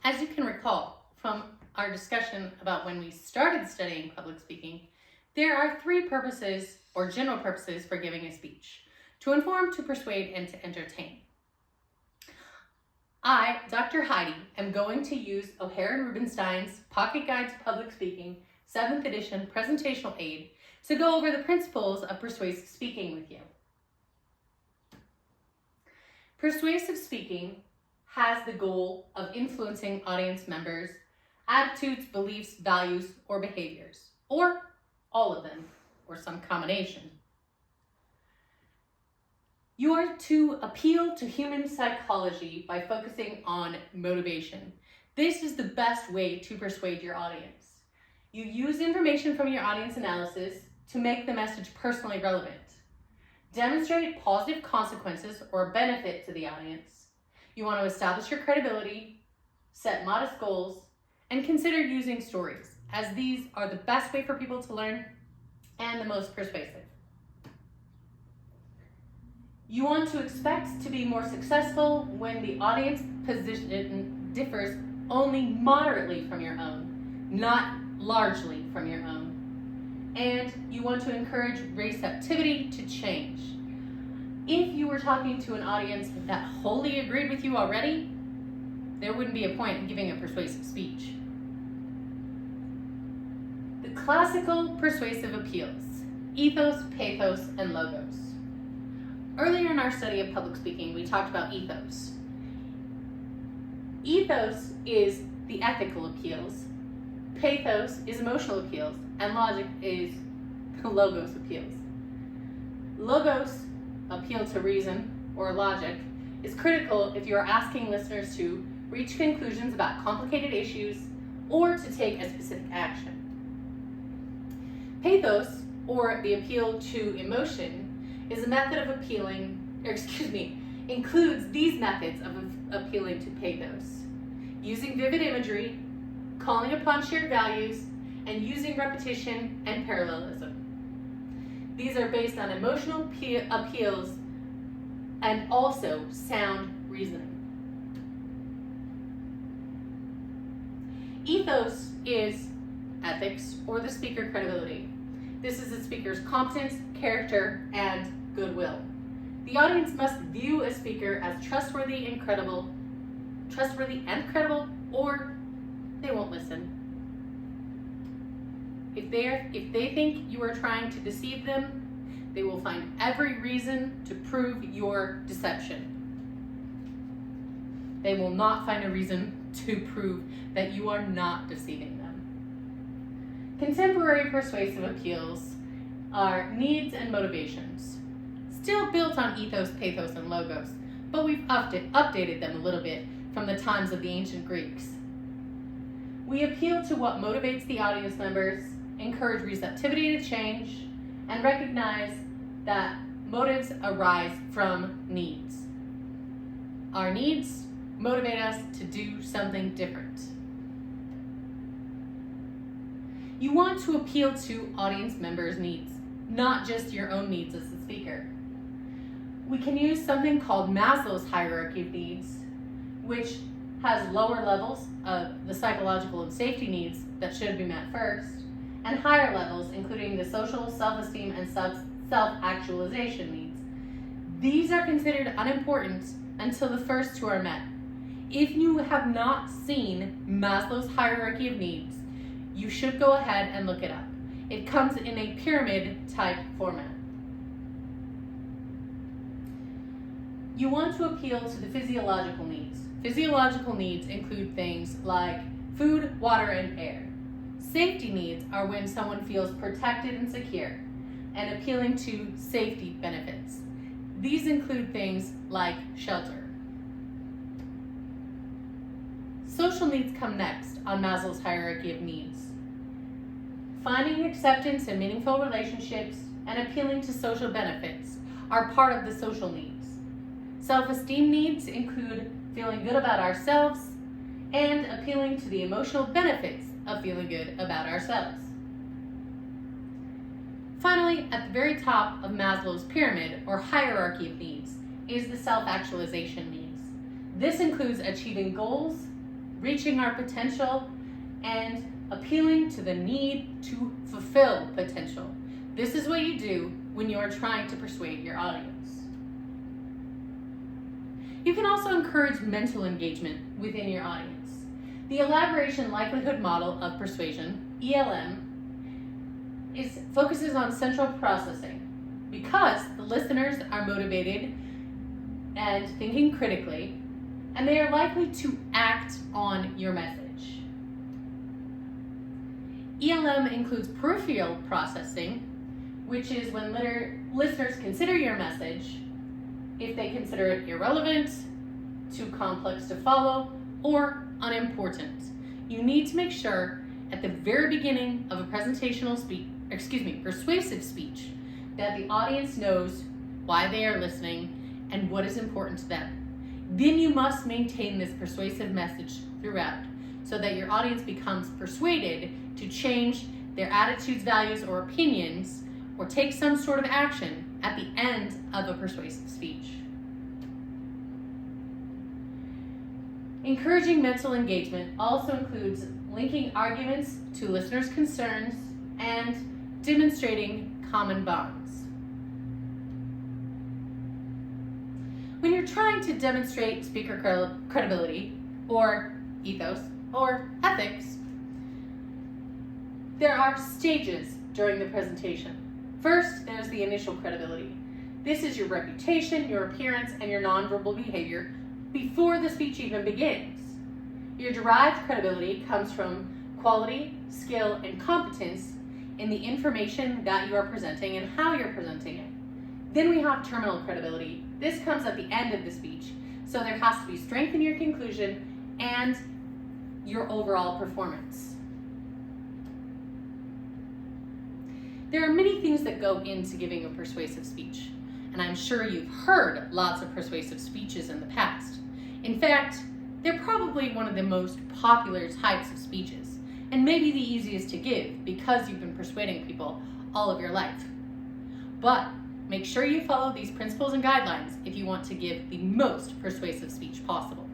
As you can recall from our discussion about when we started studying public speaking, there are three purposes or general purposes for giving a speech: to inform, to persuade, and to entertain. I, Dr. Heidi, am going to use O'Hare and Rubinstein's Pocket Guide to Public Speaking, 7th edition presentational aid to go over the principles of persuasive speaking with you. Persuasive speaking has the goal of influencing audience members' attitudes, beliefs, values, or behaviors, or all of them, or some combination. You are to appeal to human psychology by focusing on motivation. This is the best way to persuade your audience. You use information from your audience analysis to make the message personally relevant. Demonstrate positive consequences or benefit to the audience. You want to establish your credibility, set modest goals, and consider using stories, as these are the best way for people to learn and the most persuasive. You want to expect to be more successful when the audience position differs only moderately from your own, not largely from your own. And you want to encourage receptivity to change. If you were talking to an audience that wholly agreed with you already, there wouldn't be a point in giving a persuasive speech. The classical persuasive appeals: ethos, pathos, and logos. Earlier in our study of public speaking, we talked about ethos. Ethos is the ethical appeals, pathos is emotional appeals, and logic is the logos appeals. Logos, appeal to reason or logic, is critical if you are asking listeners to reach conclusions about complicated issues or to take a specific action. Pathos, or the appeal to emotion, is a method of includes these methods of appealing to pathos: using vivid imagery, calling upon shared values, and using repetition and parallelism. These are based on emotional appeals and also sound reasoning. Ethos is ethics or the speaker credibility. This is the speaker's competence, character, and goodwill. The audience must view a speaker as trustworthy and credible, or they won't listen. If they think you are trying to deceive them, they will find every reason to prove your deception. They will not find a reason to prove that you are not deceiving them. Contemporary persuasive appeals are needs and motivations, still built on ethos, pathos, and logos, but we've updated them a little bit from the times of the ancient Greeks. We appeal to what motivates the audience members, encourage receptivity to change, and recognize that motives arise from needs. Our needs motivate us to do something different. You want to appeal to audience members' needs, not just your own needs as the speaker. We can use something called Maslow's hierarchy of needs, which has lower levels of the psychological and safety needs that should be met first, and higher levels, including the social, self-esteem, and self-actualization needs. These are considered unimportant until the first two are met. If you have not seen Maslow's hierarchy of needs, you should go ahead and look it up. It comes in a pyramid-type format. You want to appeal to the physiological needs. Physiological needs include things like food, water, and air. Safety needs are when someone feels protected and secure, and appealing to safety benefits. These include things like shelter. Social needs come next on Maslow's hierarchy of needs. Finding acceptance in meaningful relationships and appealing to social benefits are part of the social needs. Self-esteem needs include feeling good about ourselves and appealing to the emotional benefits of feeling good about ourselves. Finally, at the very top of Maslow's pyramid or hierarchy of needs is the self-actualization needs. This includes achieving goals, reaching our potential, and appealing to the need to fulfill potential. This is what you do when you are trying to persuade your audience. You can also encourage mental engagement within your audience. The elaboration likelihood model of persuasion, ELM, focuses on central processing. Because the listeners are motivated and thinking critically, and they are likely to act on your message. ELM includes peripheral processing, which is when listeners consider your message, if they consider it irrelevant, too complex to follow, or unimportant. You need to make sure at the very beginning of a persuasive speech, that the audience knows why they are listening and what is important to them. Then you must maintain this persuasive message throughout so that your audience becomes persuaded to change their attitudes, values, or opinions, or take some sort of action at the end of a persuasive speech. Encouraging mental engagement also includes linking arguments to listeners' concerns and demonstrating common bonds. When you're trying to demonstrate speaker credibility or ethos or ethics, there are stages during the presentation. First, there's the initial credibility. This is your reputation, your appearance, and your nonverbal behavior before the speech even begins. Your derived credibility comes from quality, skill, and competence in the information that you are presenting and how you're presenting it. Then we have terminal credibility. This comes at the end of the speech, so there has to be strength in your conclusion and your overall performance. There are many things that go into giving a persuasive speech, and I'm sure you've heard lots of persuasive speeches in the past. In fact, they're probably one of the most popular types of speeches, and maybe the easiest to give because you've been persuading people all of your life. But make sure you follow these principles and guidelines if you want to give the most persuasive speech possible.